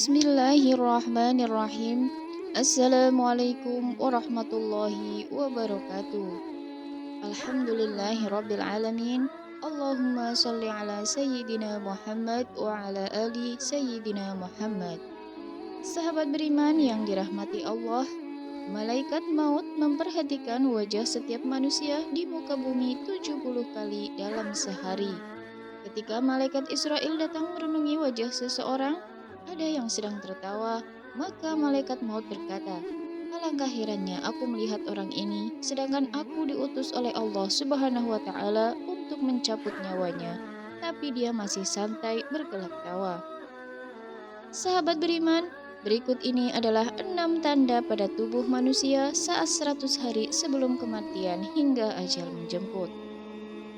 Bismillahirrahmanirrahim. Assalamualaikum warahmatullahi wabarakatuh. Alhamdulillahirabbil alamin. Allahumma shalli ala sayyidina Muhammad wa ala ali sayyidina Muhammad. Sahabat beriman yang dirahmati Allah, malaikat maut memperhatikan wajah setiap manusia di muka bumi 70 kali dalam sehari. Ketika malaikat Israel datang merenungi wajah seseorang, ada yang sedang tertawa, maka malaikat maut berkata, "Alangkah herannya aku melihat orang ini, sedangkan aku diutus oleh Allah Subhanahu wa Ta'ala untuk mencabut nyawanya, tapi dia masih santai bergelak tawa." Sahabat beriman, berikut ini adalah 6 tanda pada tubuh manusia saat 100 hari sebelum kematian hingga ajal menjemput.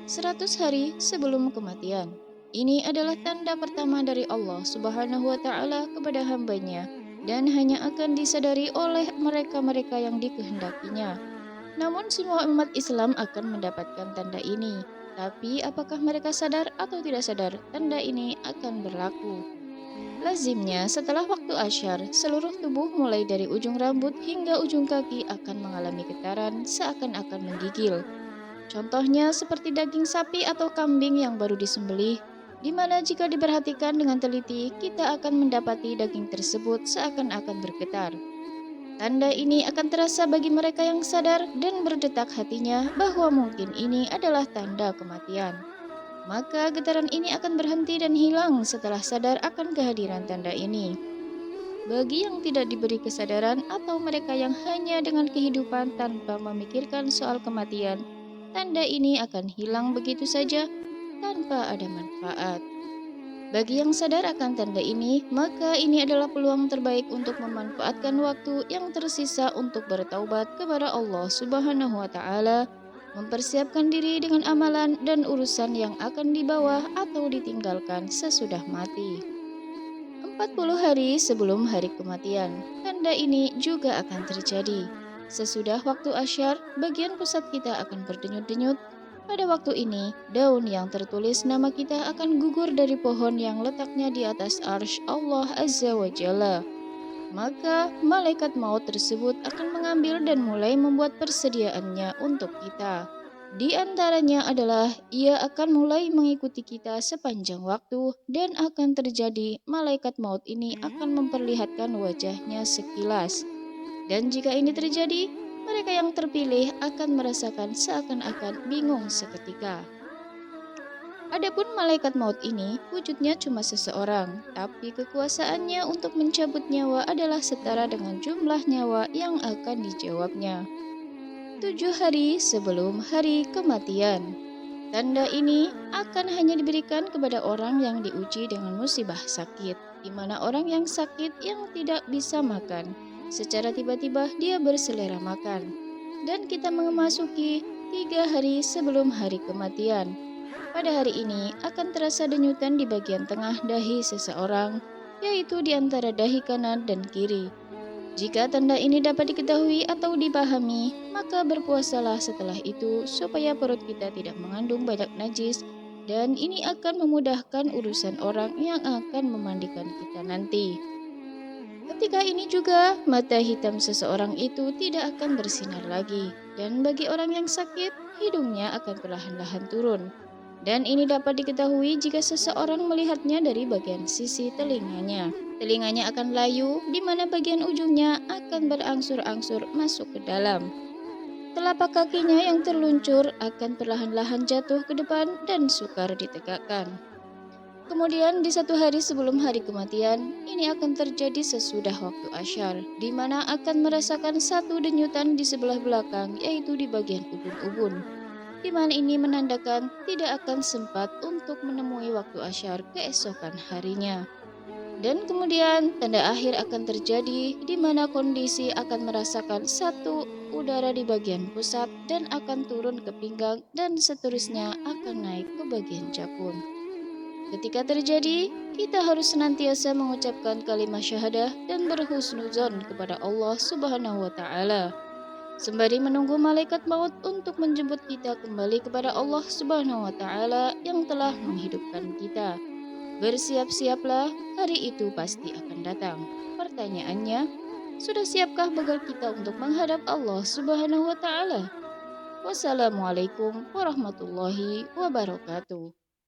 100 hari sebelum kematian. Ini adalah tanda pertama dari Allah Subhanahu wa Ta'ala kepada hambanya dan hanya akan disadari oleh mereka-mereka yang dikehendakinya. Namun semua umat Islam akan mendapatkan tanda ini. Tapi apakah mereka sadar atau tidak sadar, tanda ini akan berlaku. Lazimnya setelah waktu asyar, seluruh tubuh mulai dari ujung rambut hingga ujung kaki akan mengalami getaran seakan-akan menggigil. Contohnya seperti daging sapi atau kambing yang baru disembelih, di mana jika diperhatikan dengan teliti, kita akan mendapati daging tersebut seakan-akan bergetar. Tanda ini akan terasa bagi mereka yang sadar dan berdetak hatinya bahwa mungkin ini adalah tanda kematian. Maka getaran ini akan berhenti dan hilang setelah sadar akan kehadiran tanda ini. Bagi yang tidak diberi kesadaran atau mereka yang hanya dengan kehidupan tanpa memikirkan soal kematian, tanda ini akan hilang begitu saja tanpa ada manfaat. Bagi yang sadar akan tanda ini, maka ini adalah peluang terbaik untuk memanfaatkan waktu yang tersisa untuk bertaubat kepada Allah Subhanahu wa Ta'ala, mempersiapkan diri dengan amalan dan urusan yang akan dibawa atau ditinggalkan sesudah mati. 40 hari sebelum hari kematian, tanda ini juga akan terjadi. Sesudah waktu asyar, bagian pusat kita akan berdenyut-denyut. Pada waktu ini, daun yang tertulis nama kita akan gugur dari pohon yang letaknya di atas arsy Allah Azza wa Jalla. Maka, malaikat maut tersebut akan mengambil dan mulai membuat persediaannya untuk kita. Di antaranya adalah ia akan mulai mengikuti kita sepanjang waktu dan akan terjadi malaikat maut ini akan memperlihatkan wajahnya sekilas. Dan jika ini terjadi, mereka yang terpilih akan merasakan seakan-akan bingung seketika. Adapun malaikat maut ini wujudnya cuma seseorang, tapi kekuasaannya untuk mencabut nyawa adalah setara dengan jumlah nyawa yang akan dijawabnya. 7 hari sebelum hari kematian. Tanda ini akan hanya diberikan kepada orang yang diuji dengan musibah sakit, di mana orang yang sakit yang tidak bisa makan, secara tiba-tiba dia berselera makan. Dan kita memasuki 3 hari sebelum hari kematian. Pada hari ini akan terasa denyutan di bagian tengah dahi seseorang, yaitu di antara dahi kanan dan kiri. Jika tanda ini dapat diketahui atau dipahami, maka berpuasalah setelah itu supaya perut kita tidak mengandung banyak najis, dan ini akan memudahkan urusan orang yang akan memandikan kita nanti. Ketika ini juga, mata hitam seseorang itu tidak akan bersinar lagi, dan bagi orang yang sakit, hidungnya akan perlahan-lahan turun. Dan ini dapat diketahui jika seseorang melihatnya dari bagian sisi telinganya. Telinganya akan layu, di mana bagian ujungnya akan berangsur-angsur masuk ke dalam. Telapak kakinya yang terluncur akan perlahan-lahan jatuh ke depan dan sukar ditegakkan. Kemudian di 1 hari sebelum hari kematian, ini akan terjadi sesudah waktu asyar, di mana akan merasakan satu denyutan di sebelah belakang, yaitu di bagian ubun-ubun. Di mana ini menandakan tidak akan sempat untuk menemui waktu asyar keesokan harinya. Dan kemudian tanda akhir akan terjadi di mana kondisi akan merasakan satu udara di bagian pusat dan akan turun ke pinggang dan seterusnya akan naik ke bagian jakun. Ketika terjadi, kita harus senantiasa mengucapkan kalimat syahadah dan berhusnuzon kepada Allah Subhanahu wa Ta'ala, sembari menunggu malaikat maut untuk menjemput kita kembali kepada Allah Subhanahu wa Ta'ala yang telah menghidupkan kita. Bersiap-siaplah, hari itu pasti akan datang. Pertanyaannya, sudah siapkah bekal kita untuk menghadap Allah Subhanahu wa taala? Wassalamualaikum warahmatullahi wabarakatuh.